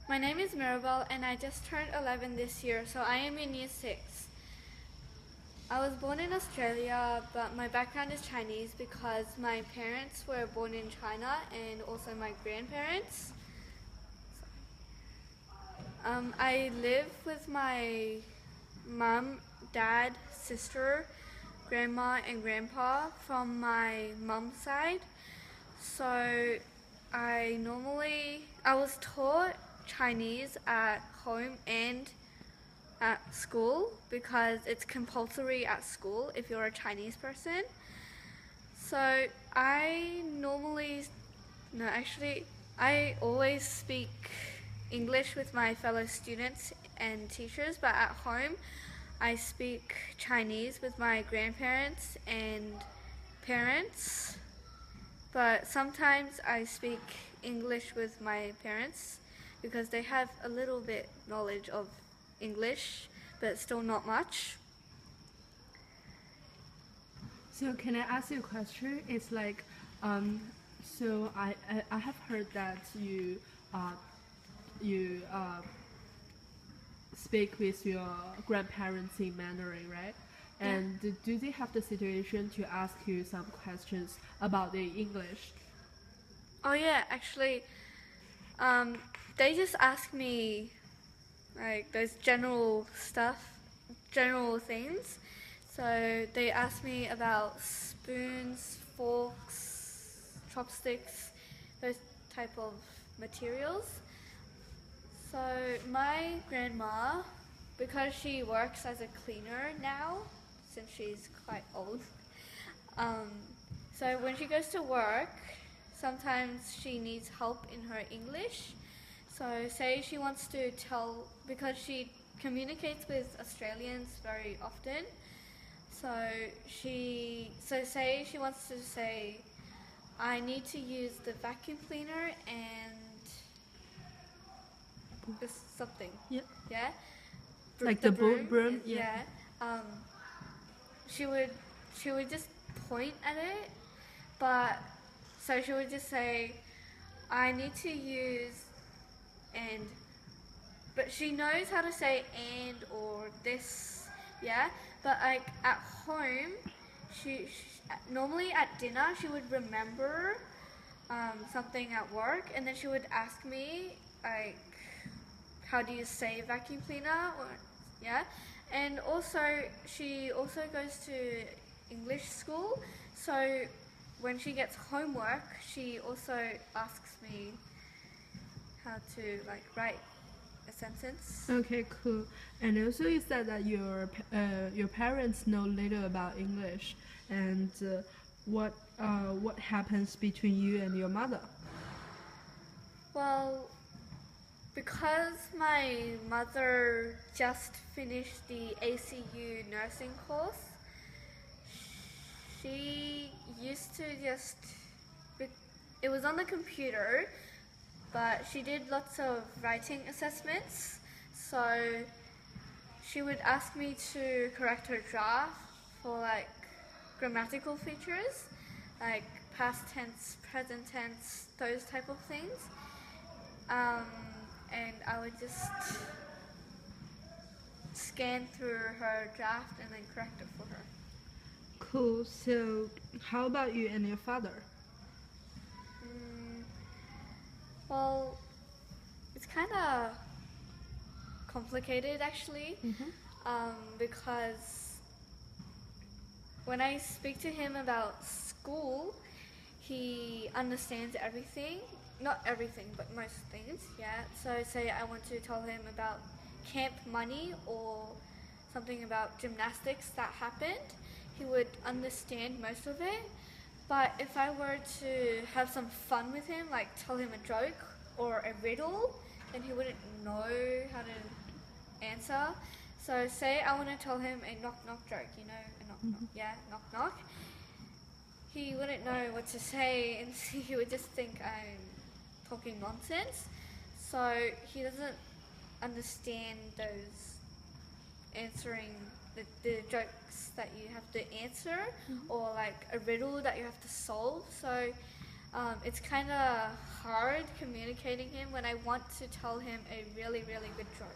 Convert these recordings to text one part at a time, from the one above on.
My name is Mirabel and I just turned 11 this year, so I am in year 6. I was born in Australia, but my background is Chinese because my parents were born in China and also my grandparents. I live with my mom, dad, sister, grandma, and grandpa from my mom's side. So I was taught Chinese at home and at school because it's compulsory at school if you're a Chinese person. So I normally, no, actually, I always speak English with my fellow students and teachers, but at home I speak Chinese with my grandparents and parents. But sometimes I speak English with my parents because they have a little bit knowledge of English, but still not much. So can I ask you a question? It's like, so I have heard that you speak with your grandparents in Mandarin, right? And do they have the situation to ask you some questions about the English? Oh yeah, actually, they just ask me like those general stuff, general things. So they ask me about spoons, forks, chopsticks, those type of materials. So my grandma, because she works as a cleaner now, since she's quite old, um, so when she goes to work, sometimes she needs help in her English. So say she wants to tell, because she communicates with Australians very often, so say she wants to say, I need to use the vacuum cleaner and this something. Yeah. Yeah? Like the the broom? Yeah. Um, she would just point at it, but so she would just say, I need to use and, but she knows how to say and or this, yeah. But like at home, she normally at dinner she would remember something at work, and then she would ask me like, how do you say vacuum cleaner, or yeah. And also she also goes to English school, so when she gets homework, she also asks me how to like write a sentence. Okay, cool. And also you said that your parents know little about English, and what happens between you and your mother? Well, because my mother just finished the ACU nursing course, she used to just, it was on the computer, but she did lots of writing assessments. So she would ask me to correct her draft for like grammatical features, like past tense, present tense, those type of things. And I would just scan through her draft and then correct it for her. Cool. So how about you and your father? Well, it's kind of complicated actually, because when I speak to him about school, he understands everything. Not everything, but most things, yeah. So say I want to tell him about camp money or something about gymnastics that happened, he would understand most of it. But if I were to have some fun with him, like tell him a joke or a riddle, then he wouldn't know how to answer. So say I want to tell him a knock knock joke, you know, a knock knock, yeah, knock knock. He wouldn't know what to say and he would just think I'm talking nonsense. So he doesn't understand those answering the jokes that you have to answer or like a riddle that you have to solve. So It's kind of hard communicating him when I want to tell him a really, really good joke.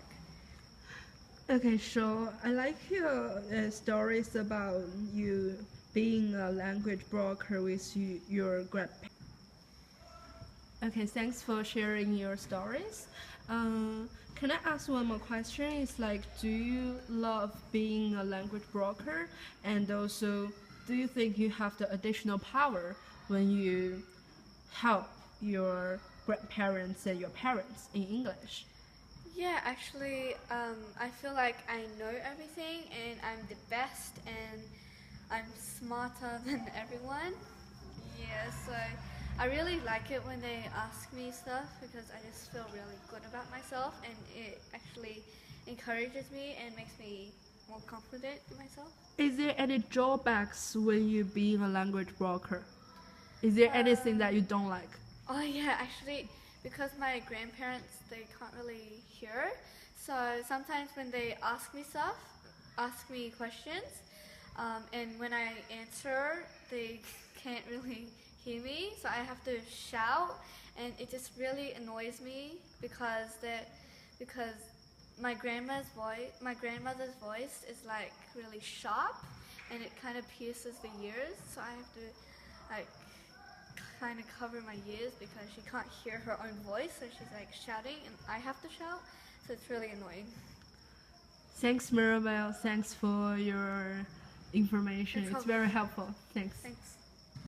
Okay, so I like your stories about you being a language broker with your grandparents. Okay, thanks for sharing your stories. Can I ask one more question? It's like, do you love being a language broker? And also, do you think you have the additional power when you help your grandparents and your parents in English? Yeah, actually, I feel like I know everything and I'm the best and I'm smarter than everyone. Yeah, so I really like it when they ask me stuff because I just feel really good about myself and it actually encourages me and makes me more confident in myself. Is there any drawbacks when you being a language broker? Is there anything that you don't like? Oh yeah, actually, because my grandparents they can't really hear, so sometimes when they ask me stuff, ask me questions, and when I answer, they can't really hear me, so I have to shout, and it just really annoys me because my grandmother's voice is like really sharp, and it kind of pierces the ears, so I have to like kind of cover my ears because she can't hear her own voice, so she's like shouting and I have to shout, so it's really annoying. Thanks, Mirabelle. Thanks for your information. No It's problem. very helpful. Thanks. Thanks.